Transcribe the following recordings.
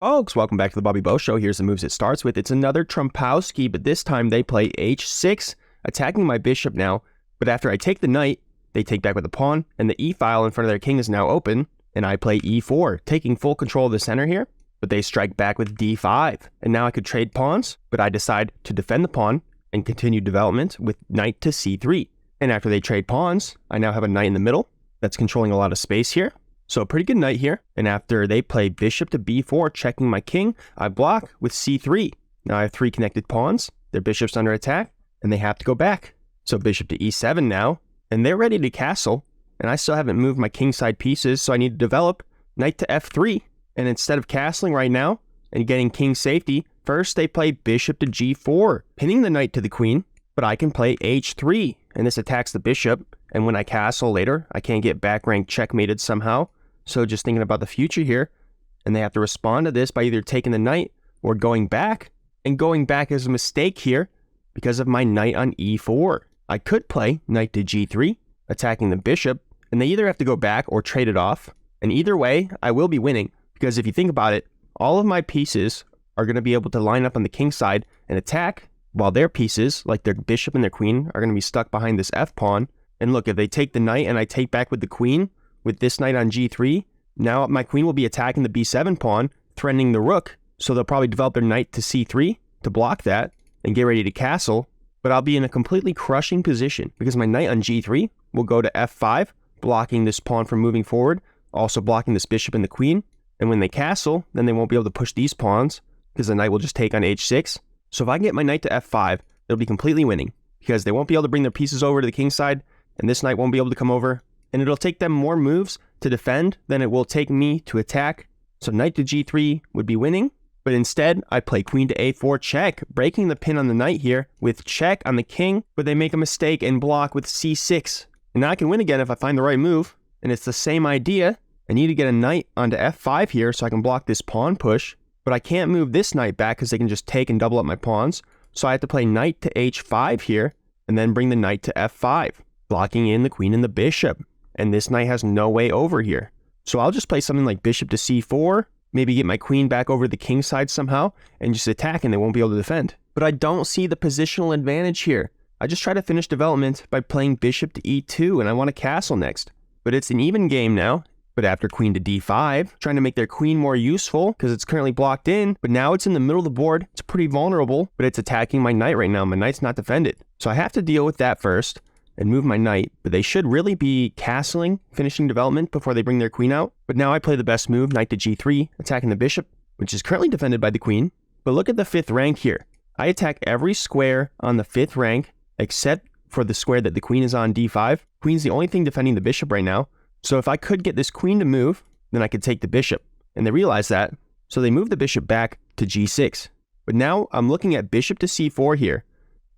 Folks, welcome back to the Bobby Bo Show. Here's the moves it starts with. It's another Trompowsky, but this time they play h6, attacking my bishop now. But after I take the knight, they take back with the pawn, and the e-file in front of their king is now open, and I play e4, taking full control of the center here. But they strike back with d5, and now I could trade pawns, but I decide to defend the pawn and continue development with knight to c3. And after they trade pawns, I now have a knight in the middle that's controlling a lot of space here. So a pretty good knight here. And after they play bishop to b4, checking my king, I block with c3. Now I have three connected pawns. Their bishop's under attack, and they have to go back. So bishop to e7 now, and they're ready to castle. And I still haven't moved my kingside pieces, so I need to develop knight to f3. And instead of castling right now and getting king safety, first they play bishop to g4, pinning the knight to the queen. But I can play h3, and this attacks the bishop. And when I castle later, I can't get back rank checkmated somehow. So just thinking about the future here, and they have to respond to this by either taking the knight or going back. And going back is a mistake here because of my knight on e4. I could play knight to g3, attacking the bishop, and they either have to go back or trade it off. And either way, I will be winning, because if you think about it, all of my pieces are going to be able to line up on the king side and attack, while their pieces, like their bishop and their queen, are going to be stuck behind this f-pawn. And look, if they take the knight and I take back with the queen, with this knight on g3, now my queen will be attacking the b7 pawn, threatening the rook, so they'll probably develop their knight to c3 to block that and get ready to castle, but I'll be in a completely crushing position because my knight on g3 will go to f5, blocking this pawn from moving forward, also blocking this bishop and the queen, and when they castle, then they won't be able to push these pawns because the knight will just take on h6. So if I can get my knight to f5, it'll be completely winning because they won't be able to bring their pieces over to the king side, and this knight won't be able to come over, and it'll take them more moves to defend than it will take me to attack. So knight to g3 would be winning, but instead I play queen to a4 check, breaking the pin on the knight here with check on the king, but they make a mistake and block with c6. And now I can win again if I find the right move, and it's the same idea. I need to get a knight onto f5 here so I can block this pawn push, but I can't move this knight back because they can just take and double up my pawns. So I have to play knight to h5 here, and then bring the knight to f5, blocking in the queen and the bishop. And this knight has no way over here. So I'll just play something like bishop to c4, maybe get my queen back over the king side somehow, and just attack and they won't be able to defend. But I don't see the positional advantage here. I just try to finish development by playing bishop to e2, and I want to castle next. But it's an even game now. But after queen to d5, trying to make their queen more useful because it's currently blocked in, but now it's in the middle of the board. It's pretty vulnerable, but it's attacking my knight right now. My knight's not defended. So I have to deal with that first and move my knight, but they should really be castling, finishing development before they bring their queen out. But now I play the best move, knight to g3, attacking the bishop, which is currently defended by the queen. But look at the 5th rank here. I attack every square on the 5th rank, except for the square that the queen is on, d5. Queen's the only thing defending the bishop right now. So if I could get this queen to move, then I could take the bishop. And they realize that, so they move the bishop back to g6. But now I'm looking at bishop to c4 here.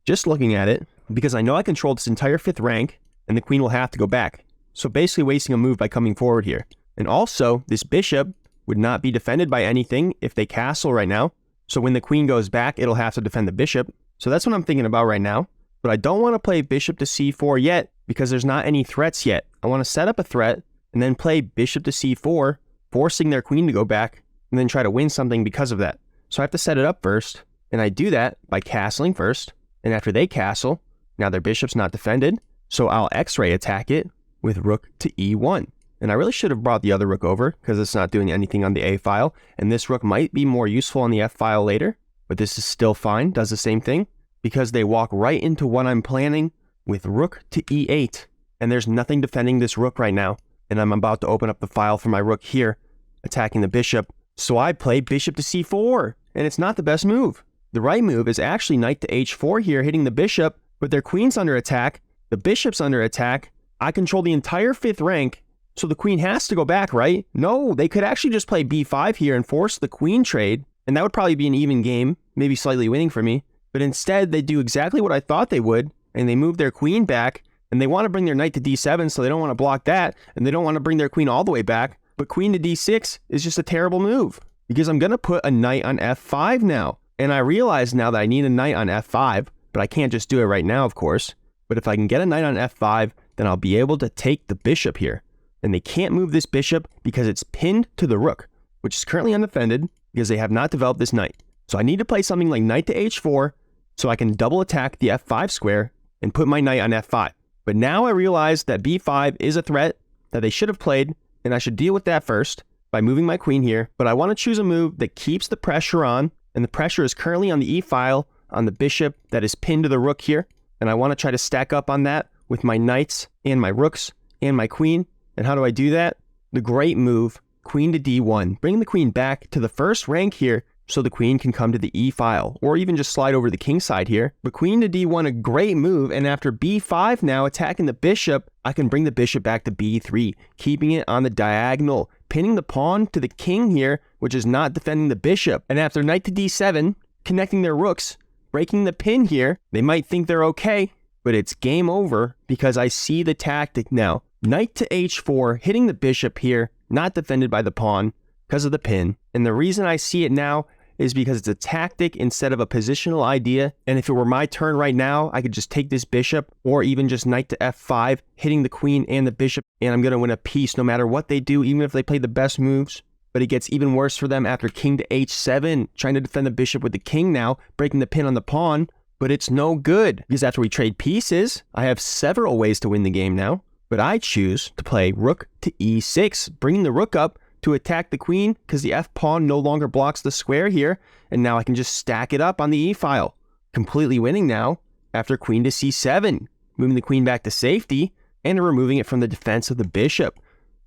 Just looking at it, because I know I control this entire 5th rank, and the queen will have to go back. So basically wasting a move by coming forward here. And also, this bishop would not be defended by anything if they castle right now. So when the queen goes back, it'll have to defend the bishop. So that's what I'm thinking about right now. But I don't want to play bishop to c4 yet, because there's not any threats yet. I want to set up a threat, and then play bishop to c4, forcing their queen to go back, and then try to win something because of that. So I have to set it up first, and I do that by castling first. And after they castle, now their bishop's not defended, so I'll x-ray attack it with rook to e1. And I really should have brought the other rook over because it's not doing anything on the a file, and this rook might be more useful on the f file later, but this is still fine, does the same thing, because they walk right into what I'm planning with rook to e8. And there's nothing defending this rook right now, and I'm about to open up the file for my rook here, attacking the bishop. So I play bishop to c4, and it's not the best move. The right move is actually knight to h4 here, hitting the bishop, but their queen's under attack, the bishop's under attack. I control the entire 5th rank, so the queen has to go back, right? No, they could actually just play b5 here and force the queen trade, and that would probably be an even game, maybe slightly winning for me. But instead, they do exactly what I thought they would, and they move their queen back, and they want to bring their knight to d7, so they don't want to block that, and they don't want to bring their queen all the way back. But queen to d6 is just a terrible move, because I'm going to put a knight on f5 now. And I realize now that I need a knight on f5, but I can't just do it right now, of course. But if I can get a knight on f5, then I'll be able to take the bishop here. And they can't move this bishop because it's pinned to the rook, which is currently undefended. because they have not developed this knight. So I need to play something like knight to h4 so I can double attack the f5 square and put my knight on f5. But now I realize that b5 is a threat that they should have played, and I should deal with that first by moving my queen here. But I want to choose a move that keeps the pressure on, and the pressure is currently on the e-file on the bishop that is pinned to the rook here. And I want to try to stack up on that with my knights and my rooks and my queen. And how do I do that? The great move, queen to d1. Bring the queen back to the first rank here so the queen can come to the e-file, or even just slide over the king side here. But queen to d1, a great move, and after b5 now attacking the bishop, I can bring the bishop back to b3, keeping it on the diagonal, pinning the pawn to the king here, which is not defending the bishop. And after knight to d7, connecting their rooks, breaking the pin here, they might think they're okay, but it's game over because I see the tactic now. Knight to h4, hitting the bishop here, not defended by the pawn because of the pin. And the reason I see it now is because it's a tactic instead of a positional idea. And if it were my turn right now, I could just take this bishop or even just knight to f5, hitting the queen and the bishop, and I'm going to win a piece no matter what they do, even if they play the best moves. But it gets even worse for them after king to h7, trying to defend the bishop with the king now, breaking the pin on the pawn. But it's no good, because after we trade pieces, I have several ways to win the game now. But I choose to play rook to e6, bringing the rook up to attack the queen, because the f-pawn no longer blocks the square here, and now I can just stack it up on the e-file. Completely winning now after queen to c7, moving the queen back to safety, and removing it from the defense of the bishop.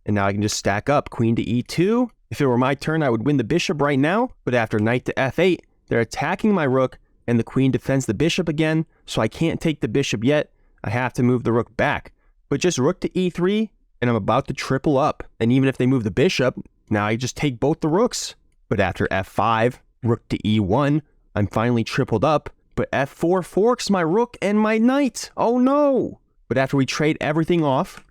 And now I can just stack up queen to e2. If it were my turn, I would win the bishop right now, but after knight to f8, they're attacking my rook, and the queen defends the bishop again, so I can't take the bishop yet. I have to move the rook back. But just rook to e3, and I'm about to triple up. And even if they move the bishop, now I just take both the rooks. But after f5, rook to e1, I'm finally tripled up, but f4 forks my rook and my knight. Oh no! But after we trade everything off,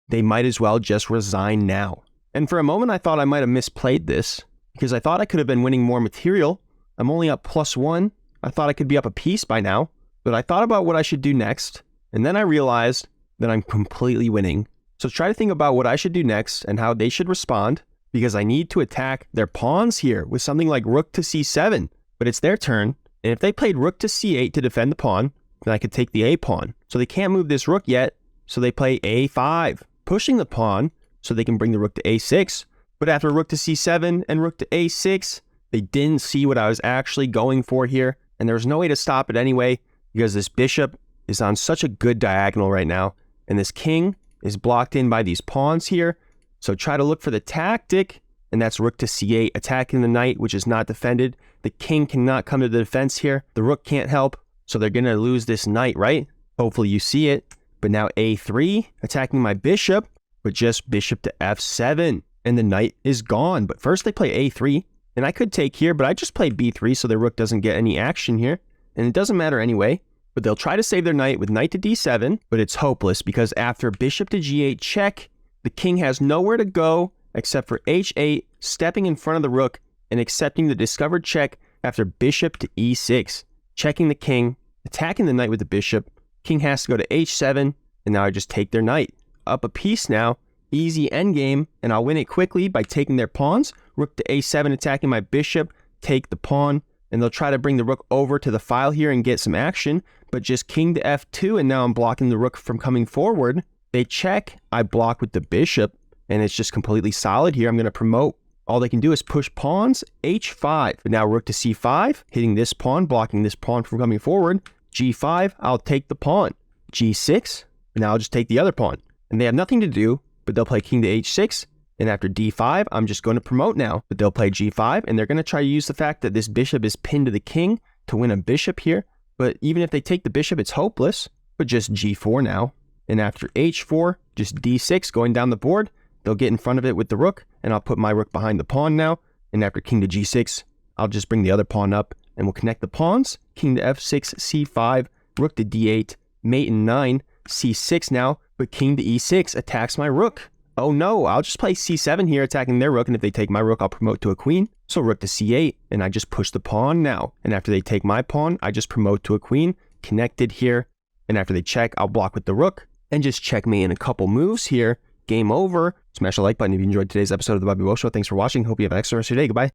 they might as well just resign now. And for a moment, I thought I might have misplayed this, because I thought I could have been winning more material. I'm only up +1. I thought I could be up a piece by now, but I thought about what I should do next, and then I realized that I'm completely winning. So try to think about what I should do next and how they should respond, because I need to attack their pawns here with something like rook to c7, but it's their turn, and if they played rook to c8 to defend the pawn, then I could take the a-pawn. So they can't move this rook yet, so they play a5, pushing the pawn so they can bring the rook to a6, but after rook to c7 and rook to a6, they didn't see what I was actually going for here, and there was no way to stop it anyway, because this bishop is on such a good diagonal right now, and this king is blocked in by these pawns here. So try to look for the tactic, and that's rook to c8, attacking the knight, which is not defended. The king cannot come to the defense here. The rook can't help, so they're going to lose this knight, right? Hopefully you see it. But now a3, attacking my bishop, but just bishop to f7, and the knight is gone. But first they play a3, and I could take here, but I just played b3 so their rook doesn't get any action here, and it doesn't matter anyway. But they'll try to save their knight with knight to d7, but it's hopeless because after bishop to g8 check, the king has nowhere to go except for h8, stepping in front of the rook and accepting the discovered check after bishop to e6, checking the king, attacking the knight with the bishop. King has to go to h7, and now I just take their knight. Up a piece now, easy endgame, and I'll win it quickly by taking their pawns. Rook to a7, attacking my bishop, take the pawn, and they'll try to bring the rook over to the file here and get some action, but just king to f2, and now I'm blocking the rook from coming forward. They check, I block with the bishop, and it's just completely solid here. I'm going to promote. All they can do is push pawns, h5, but now rook to c5, hitting this pawn, blocking this pawn from coming forward. g5, I'll take the pawn. g6, and now I'll just take the other pawn. And they have nothing to do, but they'll play king to h6, and after d5, I'm just going to promote now. But they'll play g5, and they're going to try to use the fact that this bishop is pinned to the king to win a bishop here. But even if they take the bishop, it's hopeless. But just g4 now. And after h4, just d6 going down the board. They'll get in front of it with the rook, and I'll put my rook behind the pawn now. And after king to g6, I'll just bring the other pawn up, and we'll connect the pawns. King to f6, c5, rook to d8, mate in 9, c6 now. But king to e6 attacks my rook. Oh no, I'll just play c7 here, attacking their rook, and if they take my rook, I'll promote to a queen. So rook to c8, and I just push the pawn now. And after they take my pawn, I just promote to a queen, connected here. And after they check, I'll block with the rook, and just checkmate in a couple moves here. Game over. Smash the like button if you enjoyed today's episode of The Bobby Bo Show. Thanks for watching. Hope you have an excellent rest of your day. Goodbye.